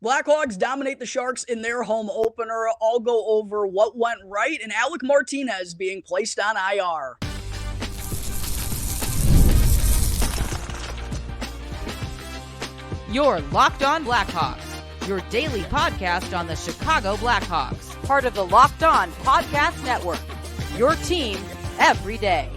Blackhawks dominate the Sharks in their home opener. I'll go over what went right and Alec Martinez being placed on IR. You're Locked On Blackhawks, your daily podcast on the Chicago Blackhawks, part of the Locked On Podcast Network, your team every day.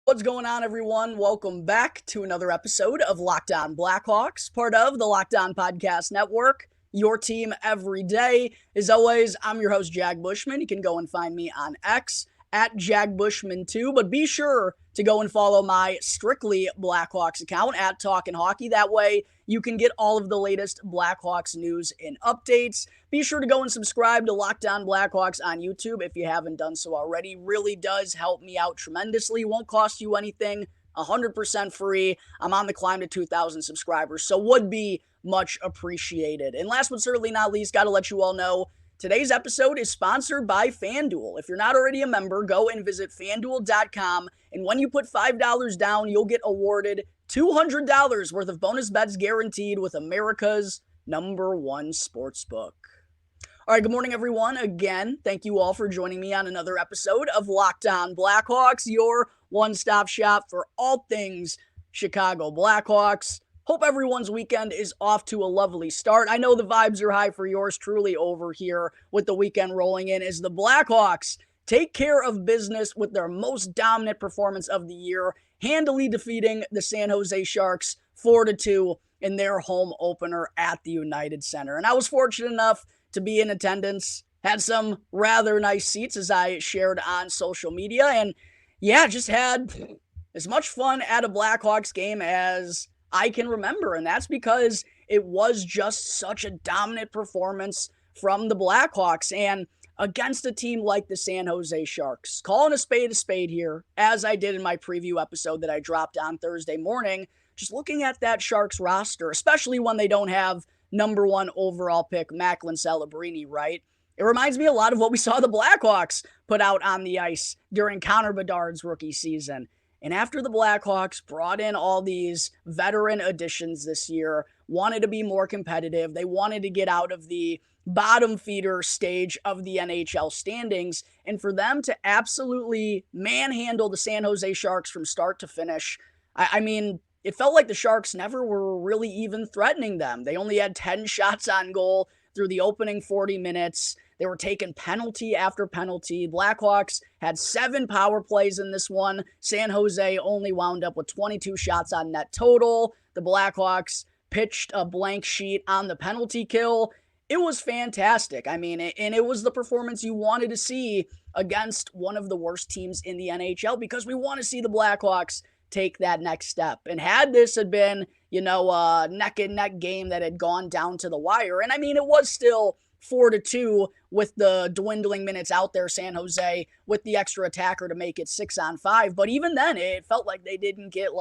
What's going on, everyone? Welcome back to another episode of Locked On Blackhawks, part of the Locked On Podcast Network, your team every day. As always, I'm your host, Jack Bushman. You can go and find me on X at Jack Bushman 2, but be sure to go and follow my Strictly Blackhawks account at Talkin' Hockey. That way you can get all of the latest Blackhawks news and updates. Be sure to go and subscribe to Locked On Blackhawks on YouTube if you haven't done so already. Really does help me out tremendously. Won't cost you anything. 100% free. I'm on the climb to 2,000 subscribers, so would be much appreciated. And last but certainly not least, got to let you all know, today's episode is sponsored by FanDuel. If you're not already a member, go and visit FanDuel.com, and when you put $5 down, you'll get awarded $200 worth of bonus bets guaranteed with America's #1 sportsbook. All right, good morning, everyone. Again, thank you all for joining me on another episode of Locked On Blackhawks, your one-stop shop for all things Chicago Blackhawks. Hope everyone's weekend is off to a lovely start. I know the vibes are high for yours truly over here with the weekend rolling in as the Blackhawks take care of business with their most dominant performance of the year, handily defeating the San Jose Sharks 4-2 in their home opener at the United Center. And I was fortunate enough to be in attendance, had some rather nice seats as I shared on social media, and yeah, just had as much fun at a Blackhawks game as I can remember, and that's because it was just such a dominant performance from the Blackhawks and against a team like the San Jose Sharks. Calling a spade here, as I did in my preview episode that I dropped on Thursday morning, just looking at that Sharks roster, especially when they don't have #1 overall pick Macklin Celebrini, right? It reminds me a lot of what we saw the Blackhawks put out on the ice during Connor Bedard's rookie season. And after the Blackhawks brought in all these veteran additions this year, wanted to be more competitive, they wanted to get out of the bottom feeder stage of the NHL standings, and for them to absolutely manhandle the San Jose Sharks from start to finish, I mean, it felt like the Sharks never were really even threatening them. They only had 10 shots on goal through the opening 40 minutes. They were taking penalty after penalty. Blackhawks had 7 power plays in this one. San Jose only wound up with 22 shots on net total. The Blackhawks pitched a blank sheet on the penalty kill. It was fantastic. I mean, and it was the performance you wanted to see against one of the worst teams in the NHL, because we want to see the Blackhawks take that next step. And had this had been, a neck-and-neck game that had gone down to the wire, and I mean, it was still 4-2 with the dwindling minutes out there, San Jose with the extra attacker to make it 6-on-5. But even then, it felt like they didn't get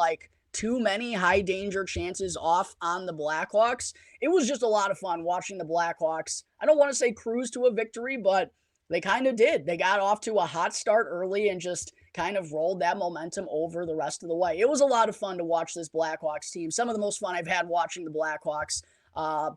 too many high danger chances off on the Blackhawks. It was just a lot of fun watching the Blackhawks. I don't want to say cruise to a victory, but they kind of did. They got off to a hot start early and just kind of rolled that momentum over the rest of the way. It was a lot of fun to watch this Blackhawks team. Some of the most fun I've had watching the Blackhawks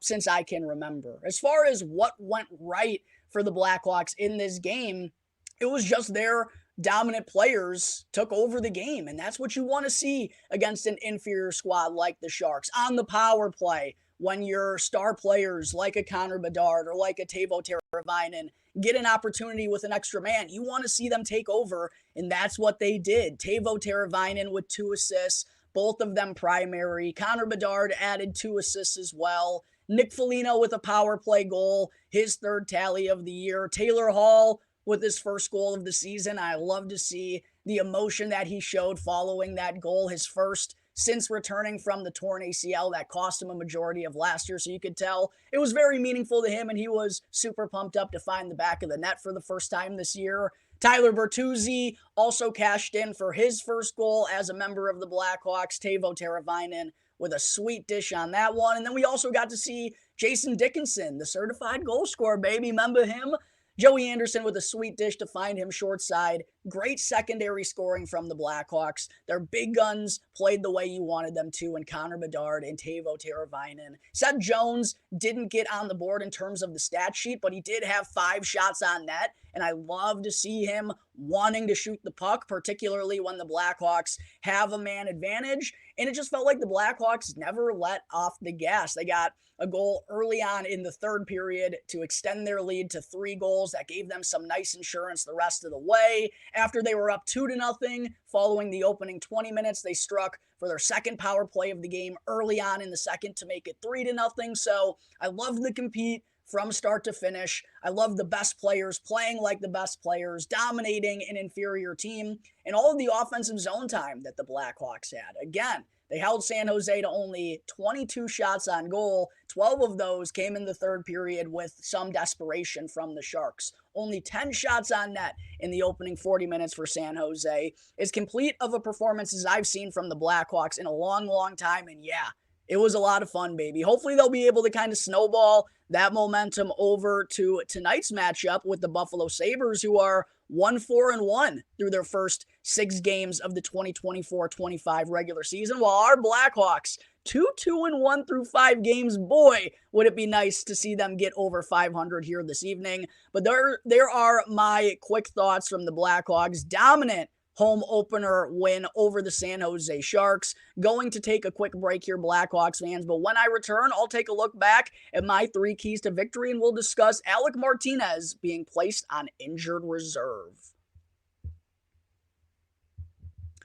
since I can remember. As far as what went right for the Blackhawks in this game, it was just their dominant players took over the game, and that's what you want to see against an inferior squad like the Sharks. On the power play, when your star players like a Connor Bedard or like a Teuvo Teravainen get an opportunity with an extra man, you want to see them take over, and that's what they did. Teuvo Teravainen with 2 assists, both of them primary. Connor Bedard added 2 assists as well. Nick Foligno with a power play goal, his 3rd tally of the year. Taylor Hall with his 1st goal of the season. I love to see the emotion that he showed following that goal, his first since returning from the torn ACL that cost him a majority of last year. So you could tell it was very meaningful to him, and he was super pumped up to find the back of the net for the first time this year. Tyler Bertuzzi also cashed in for his 1st goal as a member of the Blackhawks. Teuvo Teravainen with a sweet dish on that one. And then we also got to see Jason Dickinson, the certified goal scorer, baby. Remember him? Joey Anderson with a sweet dish to find him short side. Great secondary scoring from the Blackhawks. Their big guns played the way you wanted them to, and Connor Bedard and Teuvo Teravainen. Seth Jones didn't get on the board in terms of the stat sheet, but he did have 5 shots on net, and I love to see him wanting to shoot the puck, particularly when the Blackhawks have a man advantage. And it just felt like the Blackhawks never let off the gas. They got a goal early on in the third period to extend their lead to 3 goals. That gave them some nice insurance the rest of the way. After they were up 2-0, following the opening 20 minutes, they struck for their second power play of the game early on in the second to make it 3-0. So I love the compete from start to finish. I love the best players playing like the best players, dominating an inferior team, and all of the offensive zone time that the Blackhawks had. Again, they held San Jose to only 22 shots on goal. 12 of those came in the third period with some desperation from the Sharks. Only 10 shots on net in the opening 40 minutes for San Jose. As complete of a performance as I've seen from the Blackhawks in a long, long time. And yeah, it was a lot of fun, baby. Hopefully they'll be able to kind of snowball that momentum over to tonight's matchup with the Buffalo Sabres, who are 1-4-1 through their first 6 games of the 2024-25 regular season, while our Blackhawks 2-2-1 through 5 games. Boy, would it be nice to see them get over 500 here this evening. But there are my quick thoughts from the Blackhawks. Dominant home opener win over the San Jose Sharks. Going to take a quick break here, Blackhawks fans, but when I return, I'll take a look back at my 3 keys to victory, and we'll discuss Alec Martinez being placed on injured reserve.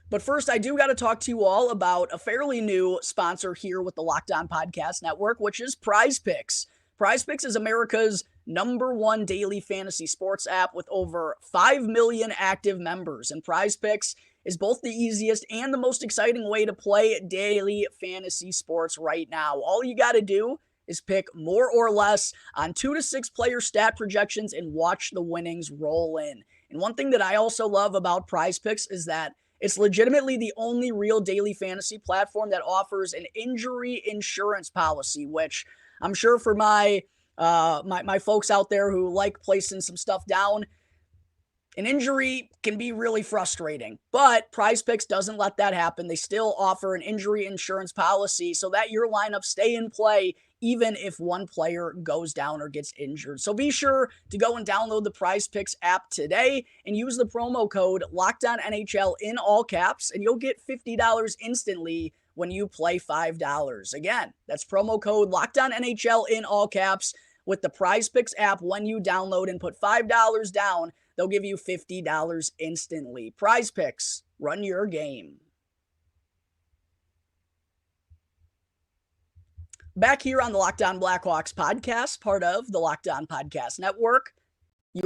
But first, I do got to talk to you all about a fairly new sponsor here with the Locked On Podcast Network, which is Prize Picks. Prize Picks is America's #1 daily fantasy sports app with over 5 million active members. And Prize Picks is both the easiest and the most exciting way to play daily fantasy sports right now. All you got to do is pick more or less on 2 to 6 player stat projections and watch the winnings roll in. And one thing that I also love about Prize Picks is that it's legitimately the only real daily fantasy platform that offers an injury insurance policy, which I'm sure for my folks out there who like placing some stuff down, an injury can be really frustrating. But Prize Picks doesn't let that happen. They still offer an injury insurance policy so that your lineups stay in play even if one player goes down or gets injured. So be sure to go and download the Prize Picks app today and use the promo code LOCKEDONNHL in all caps, and you'll get $50 instantly when you play $5. Again, that's promo code LOCKEDONNHL in all caps with the Prize Picks app. When you download and put $5 down, they'll give you $50 instantly. Prize Picks, run your game. Back here on the Locked On Blackhawks podcast, part of the Locked On Podcast Network, your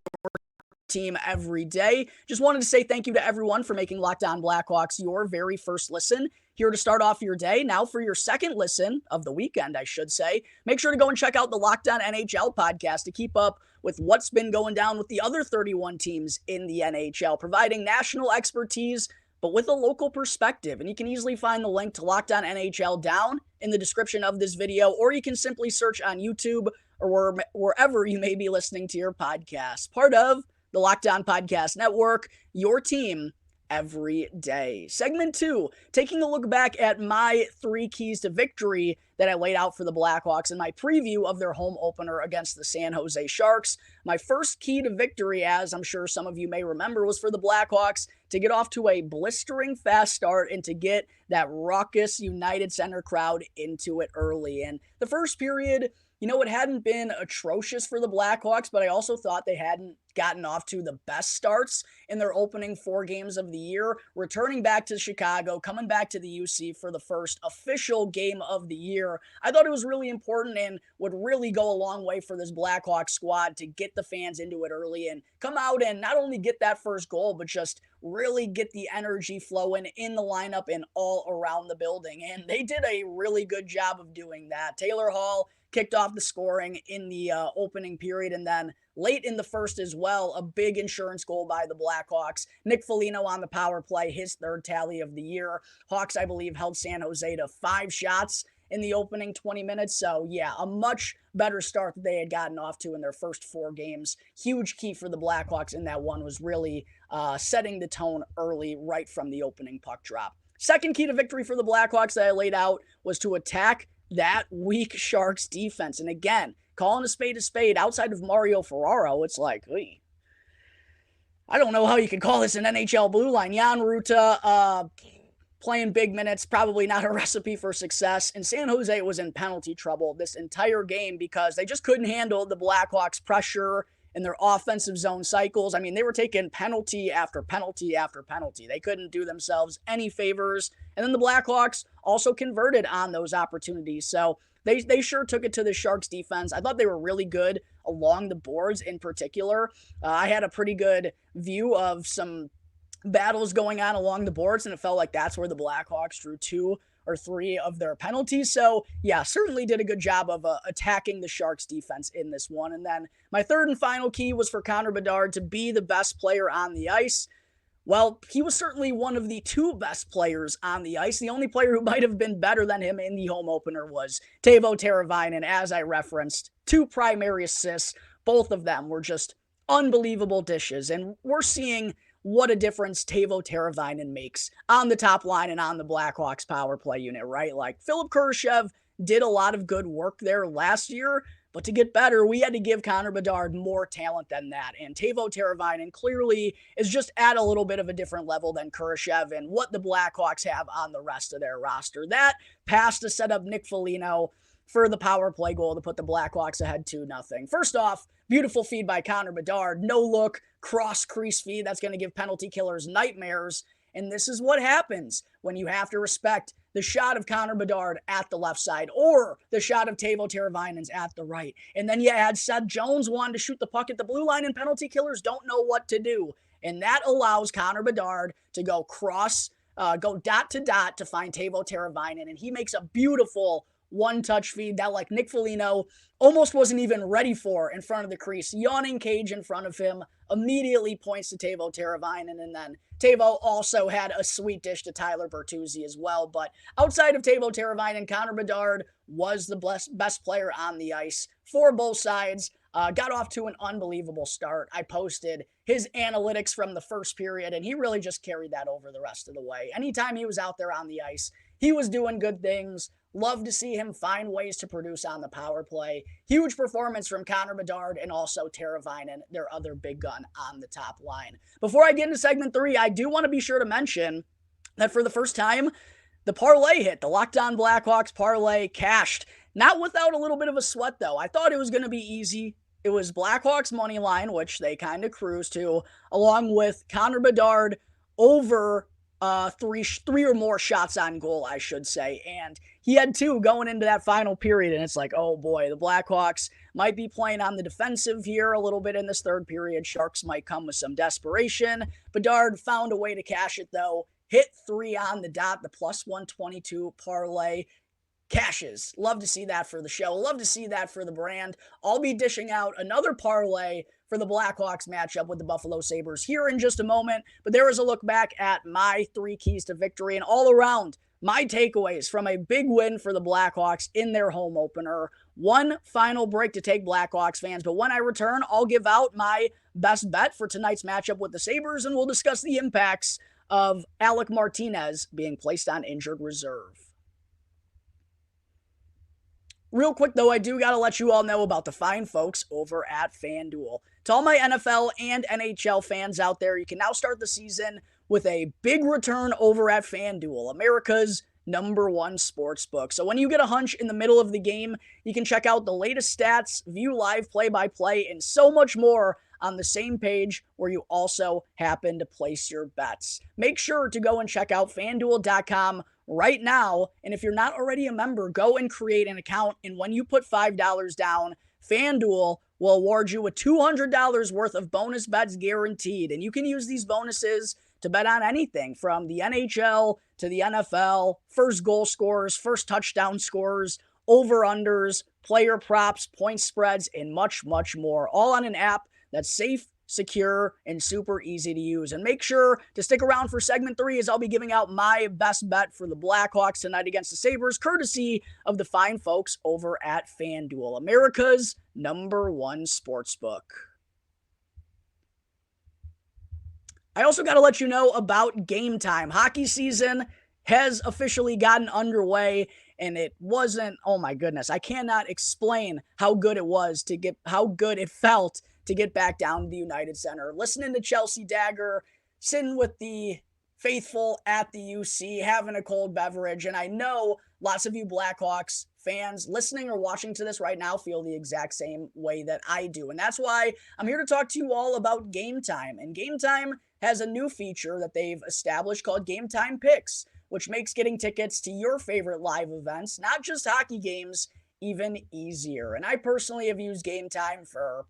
team every day. Just wanted to say thank you to everyone for making Locked On Blackhawks your very first listen. Here to start off your day. Now for your second listen of the weekend, I should say. Make sure to go and check out the Locked On NHL podcast to keep up with what's been going down with the other 31 teams in the NHL, providing national expertise but with a local perspective. And you can easily find the link to Locked On NHL down in the description of this video, or you can simply search on YouTube or wherever you may be listening to your podcast. Part of the Locked On Podcast Network, your team every day. Segment 2, taking a look back at my 3 keys to victory that I laid out for the Blackhawks in my preview of their home opener against the San Jose Sharks. My first key to victory, as I'm sure some of you may remember, was for the Blackhawks to get off to a blistering fast start and to get that raucous United Center crowd into it early. And the first period, you know, it hadn't been atrocious for the Blackhawks, but I also thought they hadn't gotten off to the best starts in their opening 4 games of the year, returning back to Chicago, coming back to the UC for the first official game of the year. I thought it was really important and would really go a long way for this Blackhawks squad to get the fans into it early and come out and not only get that first goal, but just really get the energy flowing in the lineup and all around the building. And they did a really good job of doing that. Taylor Hall kicked off the scoring in the opening period, and then late in the first as well, a big insurance goal by the Blackhawks. Nick Foligno on the power play, his 3rd tally of the year. Hawks, I believe, held San Jose to 5 shots in the opening 20 minutes. So yeah, a much better start that they had gotten off to in their first 4 games. Huge key for the Blackhawks in that one was really setting the tone early right from the opening puck drop. Second key to victory for the Blackhawks that I laid out was to attack that weak Sharks defense. And again, calling a spade, outside of Mario Ferraro, it's like, I don't know how you could call this an NHL blue line. Jan Ruta playing big minutes, probably not a recipe for success. And San Jose was in penalty trouble this entire game because they just couldn't handle the Blackhawks' pressure and their offensive zone cycles. I mean, they were taking penalty after penalty after penalty. They couldn't do themselves any favors. And then the Blackhawks also converted on those opportunities. So they sure took it to the Sharks defense. I thought they were really good along the boards in particular. I had a pretty good view of some battles going on along the boards, and it felt like that's where the Blackhawks drew 2 or 3 of their penalties. So yeah, certainly did a good job of attacking the Sharks defense in this one. And then my third and final key was for Connor Bedard to be the best player on the ice. Well, he was certainly one of the 2 best players on the ice. The only player who might have been better than him in the home opener was Teuvo Teravainen, as I referenced. 2 primary assists. Both of them were just unbelievable dishes. And we're seeing what a difference Teuvo Teravainen makes on the top line and on the Blackhawks power play unit, right? Like, Philip Kurashev did a lot of good work there last year, but to get better, we had to give Connor Bedard more talent than that. And Teuvo Teravainen clearly is just at a little bit of a different level than Kurashev and what the Blackhawks have on the rest of their roster. That pass to set up Nick Foligno for the power play goal to put the Blackhawks ahead 2-0. First off, beautiful feed by Connor Bedard. No look, cross crease feed. That's going to give penalty killers nightmares. And this is what happens when you have to respect the shot of Connor Bedard at the left side or the shot of Teuvo Teravainen's at the right. And then you add Seth Jones wanting to shoot the puck at the blue line, and penalty killers don't know what to do. And that allows Connor Bedard to go dot to dot to find Teuvo Teravainen. And he makes a beautiful one-touch feed that, like, Nick Foligno almost wasn't even ready for in front of the crease. Yawning cage in front of him, immediately points to Teuvo Teravainen, and then Teuvo also had a sweet dish to Tyler Bertuzzi as well. But outside of Teuvo Teravainen, Connor Bedard was the best player on the ice for both sides. Got off to an unbelievable start. I posted his analytics from the first period, and he really just carried that over the rest of the way. Anytime he was out there on the ice, he was doing good things. Love to see him find ways to produce on the power play. Huge performance from Connor Bedard and also Teravainen, their other big gun on the top line. Before I get into segment 3, I do want to be sure to mention that for the first time, the parlay hit. The Locked On Blackhawks parlay cashed. Not without a little bit of a sweat, though. I thought it was going to be easy. It was Blackhawks money line, which they kind of cruised to, along with Connor Bedard over three or more shots on goal, I should say. And he had 2 going into that final period. And it's like, oh boy, the Blackhawks might be playing on the defensive here a little bit in this third period. Sharks might come with some desperation. Bedard found a way to cash it, though. Hit 3 on the dot, the plus 122 parlay. Cashes. Love to see that for the show. Love to see that for the brand. I'll be dishing out another parlay for the Blackhawks matchup with the Buffalo Sabres here in just a moment. But there is a look back at my 3 keys to victory and all around my takeaways from a big win for the Blackhawks in their home opener. One final break to take, Blackhawks fans. But when I return, I'll give out my best bet for tonight's matchup with the Sabres, and we'll discuss the impacts of Alec Martinez being placed on injured reserve. Real quick, though, I do got to let you all know about the fine folks over at FanDuel. To all my NFL and NHL fans out there, you can now start the season with a big return over at FanDuel, America's #1 sportsbook. So when you get a hunch in the middle of the game, you can check out the latest stats, view live play-by-play, and so much more on the same page where you also happen to place your bets. Make sure to go and check out FanDuel.com right now. And if you're not already a member, go and create an account. And when you put $5 down, FanDuel will award you with $200 worth of bonus bets guaranteed. And you can use these bonuses to bet on anything from the NHL to the NFL, first goal scorers, first touchdown scorers, over-unders, player props, point spreads, and much, much more. All on an app that's safe, secure, and super easy to use. And make sure to stick around for segment 3 as I'll be giving out my best bet for the Blackhawks tonight against the Sabres, courtesy of the fine folks over at FanDuel, America's #1 sportsbook. I also got to let you know about Game Time. Hockey season has officially gotten underway, and it wasn't, oh my goodness, I cannot explain how good it felt to get back down to the United Center, listening to Chelsea Dagger, sitting with the faithful at the UC, having a cold beverage. And I know lots of you Blackhawks fans listening or watching to this right now feel the exact same way that I do. And that's why I'm here to talk to you all about Game Time. And Game Time has a new feature that they've established called Game Time Picks, which makes getting tickets to your favorite live events, not just hockey games, even easier. And I personally have used Game Time for,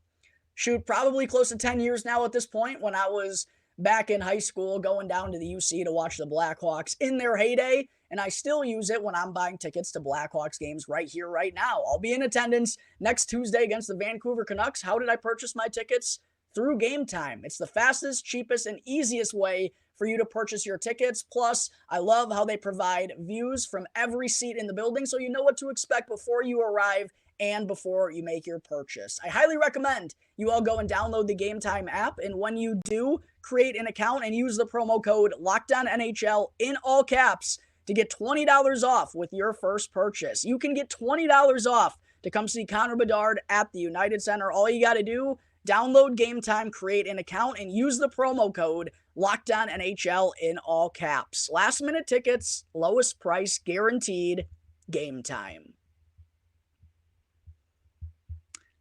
probably close to 10 years now at this point, when I was back in high school going down to the UC to watch the Blackhawks in their heyday. And I still use it when I'm buying tickets to Blackhawks games right here, right now. I'll be in attendance next Tuesday against the Vancouver Canucks. How did I purchase my tickets? Through Game Time. It's the fastest, cheapest, and easiest way for you to purchase your tickets. Plus, I love how they provide views from every seat in the building so you know what to expect before you arrive and before you make your purchase. I highly recommend you all go and download the Game Time app, and when you do, create an account and use the promo code LOCKEDONNHL in all caps to get $20 off with your first purchase. You can get $20 off to come see Connor Bedard at the United Center. All you got to do, download Game Time, create an account, and use the promo code LOCKEDONNHL in all caps. Last minute tickets, lowest price guaranteed. Game Time.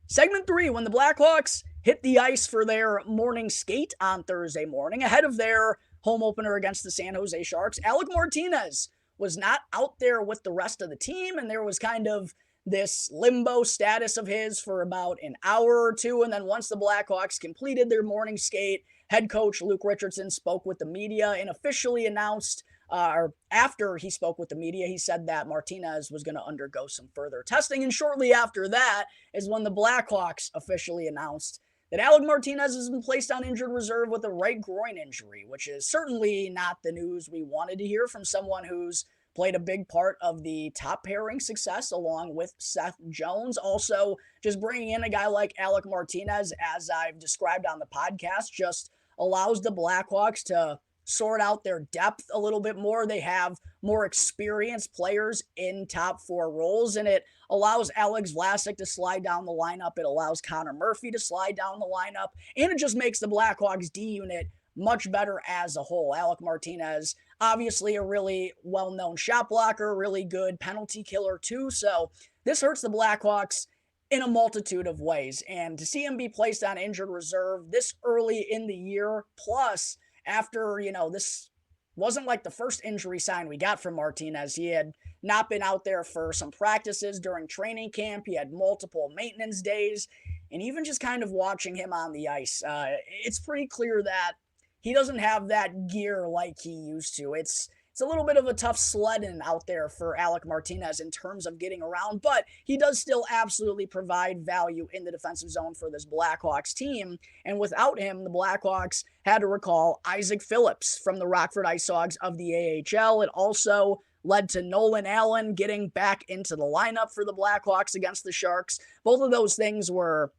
Segment 3, when the Blackhawks hit the ice for their morning skate on Thursday morning, ahead of their home opener against the San Jose Sharks, Alec Martinez was not out there with the rest of the team, and there was kind of this limbo status of his for about an hour or two. And then once the Blackhawks completed their morning skate, head coach Luke Richardson spoke with the media and officially announced, or after he spoke with the media, he said that Martinez was going to undergo some further testing. And shortly after that is when the Blackhawks officially announced that Alec Martinez has been placed on injured reserve with a right groin injury, which is certainly not the news we wanted to hear from someone who's played a big part of the top pairing success along with Seth Jones. Also, just bringing in a guy like Alec Martinez, as I've described on the podcast, just allows the Blackhawks to sort out their depth a little bit more. They have more experienced players in top 4 roles, and it allows Alex Vlasic to slide down the lineup. It allows Connor Murphy to slide down the lineup, and it just makes the Blackhawks D unit much better as a whole. Alec Martinez, obviously a really well-known shot blocker, really good penalty killer too. So this hurts the Blackhawks in a multitude of ways. And to see him be placed on injured reserve this early in the year, plus after, this wasn't like the first injury sign we got from Martinez. He had not been out there for some practices during training camp. He had multiple maintenance days. And even just kind of watching him on the ice, it's pretty clear that he doesn't have that gear like he used to. It's a little bit of a tough sledding out there for Alec Martinez in terms of getting around, but he does still absolutely provide value in the defensive zone for this Blackhawks team. And without him, the Blackhawks had to recall Isaak Phillips from the Rockford IceHogs of the AHL. It also led to Nolan Allen getting back into the lineup for the Blackhawks against the Sharks. Both of those things were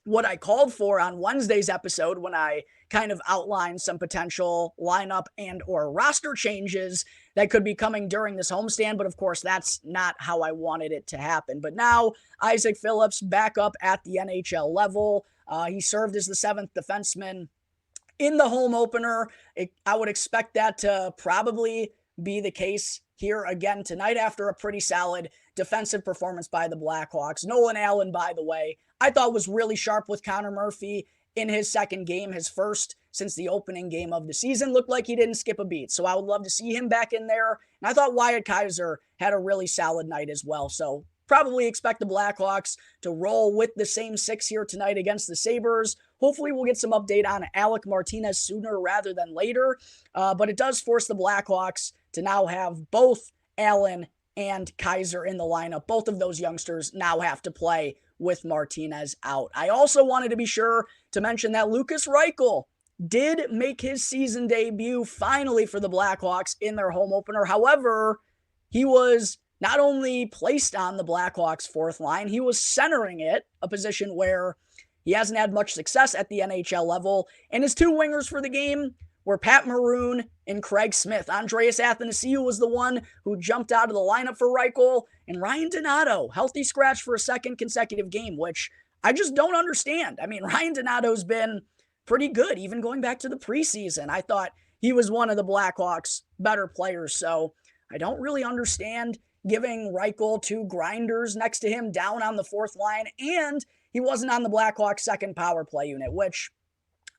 what I called for on Wednesday's episode when I kind of outlined some potential lineup and or roster changes that could be coming during this homestand. But of course, that's not how I wanted it to happen. But now Isaak Phillips back up at the NHL level. He served as the 7th defenseman in the home opener. I would expect that to probably be the case here again tonight after a pretty solid defensive performance by the Blackhawks. Nolan Allen, by the way, I thought was really sharp with Connor Murphy in his second game, his first since the opening game of the season. Looked like he didn't skip a beat, so I would love to see him back in there. And I thought Wyatt Kaiser had a really solid night as well, so probably expect the Blackhawks to roll with the same 6 here tonight against the Sabres. Hopefully we'll get some update on Alec Martinez sooner rather than later, but it does force the Blackhawks to now have both Allen and Kaiser in the lineup. Both of those youngsters now have to play with Martinez out. I also wanted to be sure to mention that Lukas Reichel did make his season debut finally for the Blackhawks in their home opener. However, he was not only placed on the Blackhawks' fourth line, he was centering it, a position where he hasn't had much success at the NHL level. And his two wingers for the game were Pat Maroon and Craig Smith. Andreas Athanasiou was the one who jumped out of the lineup for Reichel, and Ryan Donato, healthy scratch for a second consecutive game, which I just don't understand. I mean, Ryan Donato's been pretty good, even going back to the preseason. I thought he was one of the Blackhawks' better players, so I don't really understand giving Reichel two grinders next to him down on the fourth line, and he wasn't on the Blackhawks' second power play unit, which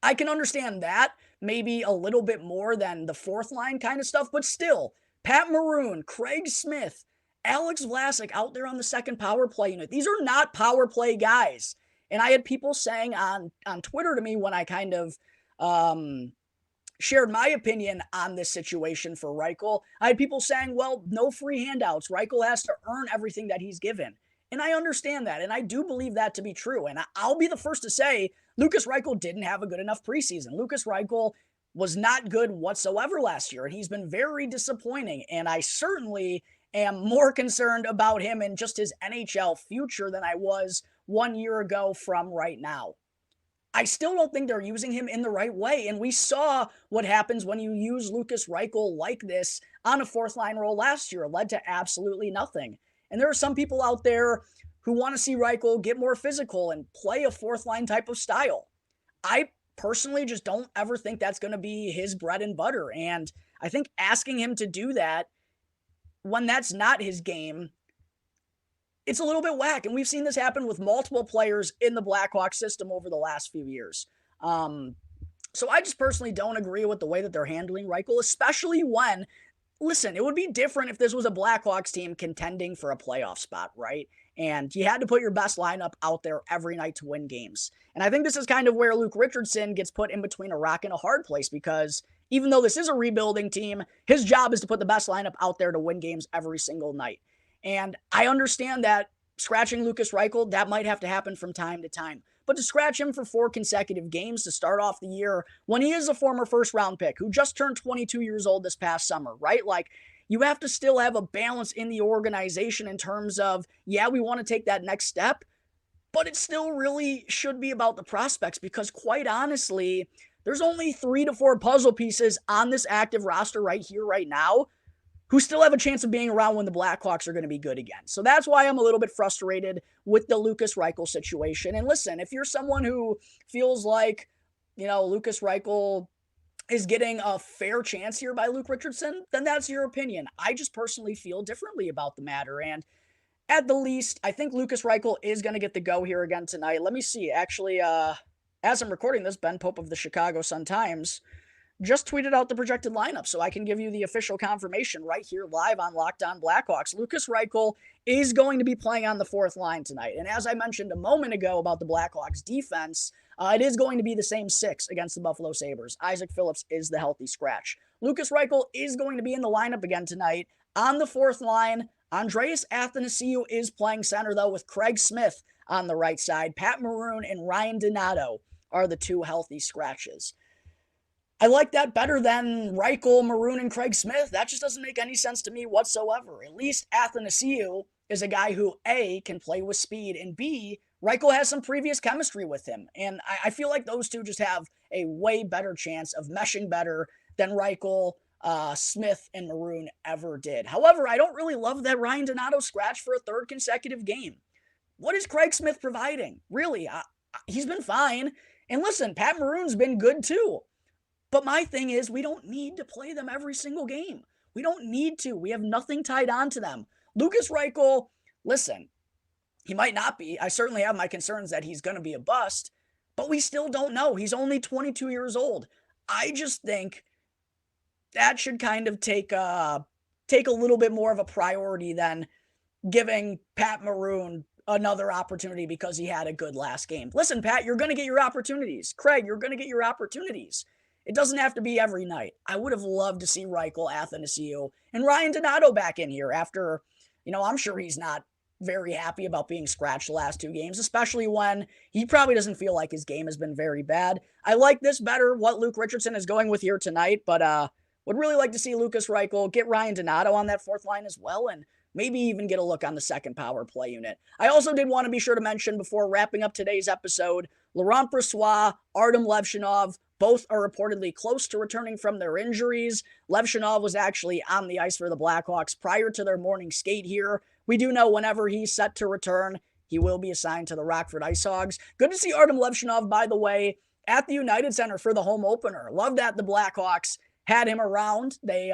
I can understand that, maybe a little bit more than the fourth line kind of stuff, but still, Pat Maroon, Craig Smith, Alex Vlasic out there on the second power play unit. These are not power play guys. And I had people saying on Twitter to me when I kind of shared my opinion on this situation for Reichel, I had people saying, well, no free handouts. Reichel has to earn everything that he's given. And I understand that, and I do believe that to be true. And I'll be the first to say Lukas Reichel didn't have a good enough preseason. Lukas Reichel was not good whatsoever last year, and he's been very disappointing. And I certainly am more concerned about him and just his NHL future than I was 1 year ago from right now. I still don't think they're using him in the right way, and we saw what happens when you use Lukas Reichel like this on a fourth-line role last year. It led to absolutely nothing. And there are some people out there who want to see Reichel get more physical and play a fourth-line type of style. I personally just don't ever think that's going to be his bread and butter, and I think asking him to do that when that's not his game, it's a little bit whack, and we've seen this happen with multiple players in the Blackhawks system over the last few years. So I just personally don't agree with the way that they're handling Reichel, especially when, listen, it would be different if this was a Blackhawks team contending for a playoff spot, right? And you had to put your best lineup out there every night to win games. And I think this is kind of where Luke Richardson gets put in between a rock and a hard place, because even though this is a rebuilding team, his job is to put the best lineup out there to win games every single night. And I understand that scratching Lukas Reichel, that might have to happen from time to time. But to scratch him for 4 consecutive games to start off the year when he is a former first-round pick who just turned 22 years old this past summer, right? Like, you have to still have a balance in the organization in terms of, yeah, we want to take that next step, but it still really should be about the prospects, because quite honestly, there's only 3 to 4 puzzle pieces on this active roster right here, right now, who still have a chance of being around when the Blackhawks are going to be good again. So that's why I'm a little bit frustrated with the Lukas Reichel situation. And listen, if you're someone who feels like, Lukas Reichel is getting a fair chance here by Luke Richardson, then that's your opinion. I just personally feel differently about the matter. And at the least, I think Lukas Reichel is going to get the go here again tonight. Let me see. Actually, as I'm recording this, Ben Pope of the Chicago Sun-Times just tweeted out the projected lineup, so I can give you the official confirmation right here live on Locked On Blackhawks. Lukas Reichel is going to be playing on the fourth line tonight. And as I mentioned a moment ago about the Blackhawks defense, it is going to be the same 6 against the Buffalo Sabres. Isaak Phillips is the healthy scratch. Lukas Reichel is going to be in the lineup again tonight on the fourth line. Andreas Athanasiou is playing center, though, with Craig Smith on the right side. Pat Maroon and Ryan Donato are the 2 healthy scratches. I like that better than Reichel, Maroon, and Craig Smith. That just doesn't make any sense to me whatsoever. At least Athanasiou is a guy who, A, can play with speed, and B, Reichel has some previous chemistry with him. And I feel like those two just have a way better chance of meshing better than Reichel, Smith, and Maroon ever did. However, I don't really love that Ryan Donato scratched for a 3rd consecutive game. What is Craig Smith providing? Really, he's been fine. And listen, Pat Maroon's been good too. But my thing is, we don't need to play them every single game. We don't need to. We have nothing tied on to them. Lukas Reichel, listen, he might not be. I certainly have my concerns that he's going to be a bust, but we still don't know. He's only 22 years old. I just think that should kind of take a little bit more of a priority than giving Pat Maroon another opportunity because he had a good last game. Listen, Pat, you're going to get your opportunities. Craig, you're going to get your opportunities. It doesn't have to be every night. I would have loved to see Reichel, Athanasiou, and Ryan Donato back in here after, I'm sure he's not very happy about being scratched the last 2 games, especially when he probably doesn't feel like his game has been very bad. I like this better, what Luke Richardson is going with here tonight, but would really like to see Lucas Reichel get Ryan Donato on that 4th line as well, and maybe even get a look on the second power play unit. I also did want to be sure to mention before wrapping up today's episode, Laurent Brossoit, Artem Levshunov, both are reportedly close to returning from their injuries. Levshunov was actually on the ice for the Blackhawks prior to their morning skate here. We do know whenever he's set to return, he will be assigned to the Rockford IceHogs. Good to see Artem Levshunov, by the way, at the United Center for the home opener. Love that the Blackhawks had him around. They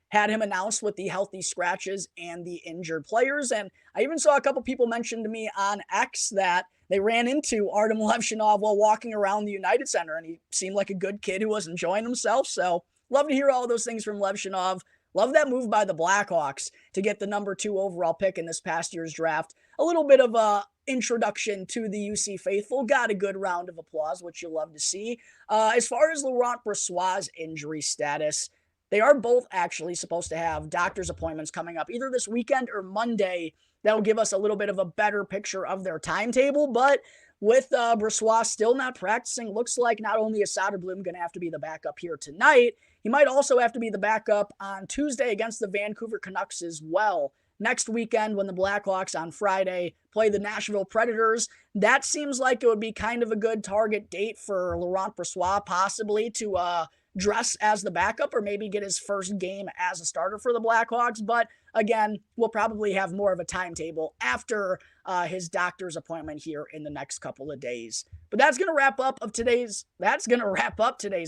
had him announced with the healthy scratches and the injured players. And I even saw a couple people mention to me on X that they ran into Artem Levshunov while walking around the United Center, and he seemed like a good kid who was enjoying himself. So love to hear all those things from Levshunov. Love that move by the Blackhawks to get the number 2 overall pick in this past year's draft. A little bit of a introduction to the UC faithful. Got a good round of applause, which you'll love to see. As far as Laurent Brossoit's injury status, they are both actually supposed to have doctor's appointments coming up either this weekend or Monday. That'll give us a little bit of a better picture of their timetable. But with Brossoit still not practicing, looks like not only is Soderblom going to have to be the backup here tonight, he might also have to be the backup on Tuesday against the Vancouver Canucks as well. Next weekend, when the Blackhawks on Friday play the Nashville Predators, that seems like it would be kind of a good target date for Laurent Brossoit possibly to dress as the backup or maybe get his first game as a starter for the Blackhawks. But again, we'll probably have more of a timetable after his doctor's appointment here in the next couple of days. But that's going to wrap up today's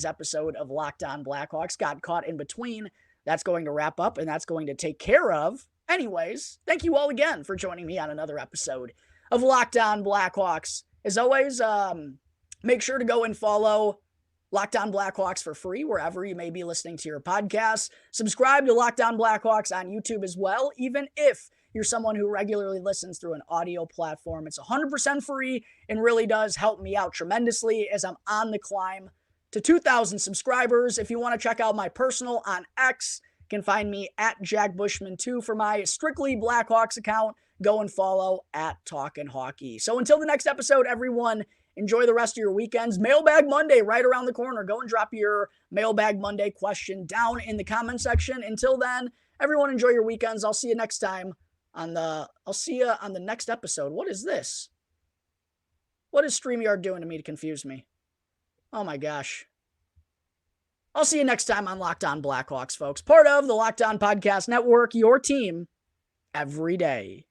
episode of Locked On Blackhawks. Got caught in between. That's going to wrap up, and that's going to take care of. Anyways, thank you all again for joining me on another episode of Locked On Blackhawks. As always, make sure to go and follow Locked On Blackhawks for free wherever you may be listening to your podcasts. Subscribe to Locked On Blackhawks on YouTube as well, even if you're someone who regularly listens through an audio platform. It's 100% free and really does help me out tremendously as I'm on the climb to 2,000 subscribers. If you want to check out my personal on X, you can find me at Jack Bushman 2 for my strictly Blackhawks account. Go and follow at Talkin' Hockey. So until the next episode, everyone, enjoy the rest of your weekends. Mailbag Monday right around the corner. Go and drop your Mailbag Monday question down in the comment section. Until then, everyone enjoy your weekends. I'll see you next time on the next episode. What is this? What is StreamYard doing to me to confuse me? Oh my gosh. I'll see you next time on Locked On Blackhawks, folks. Part of the Locked On Podcast Network, your team every day.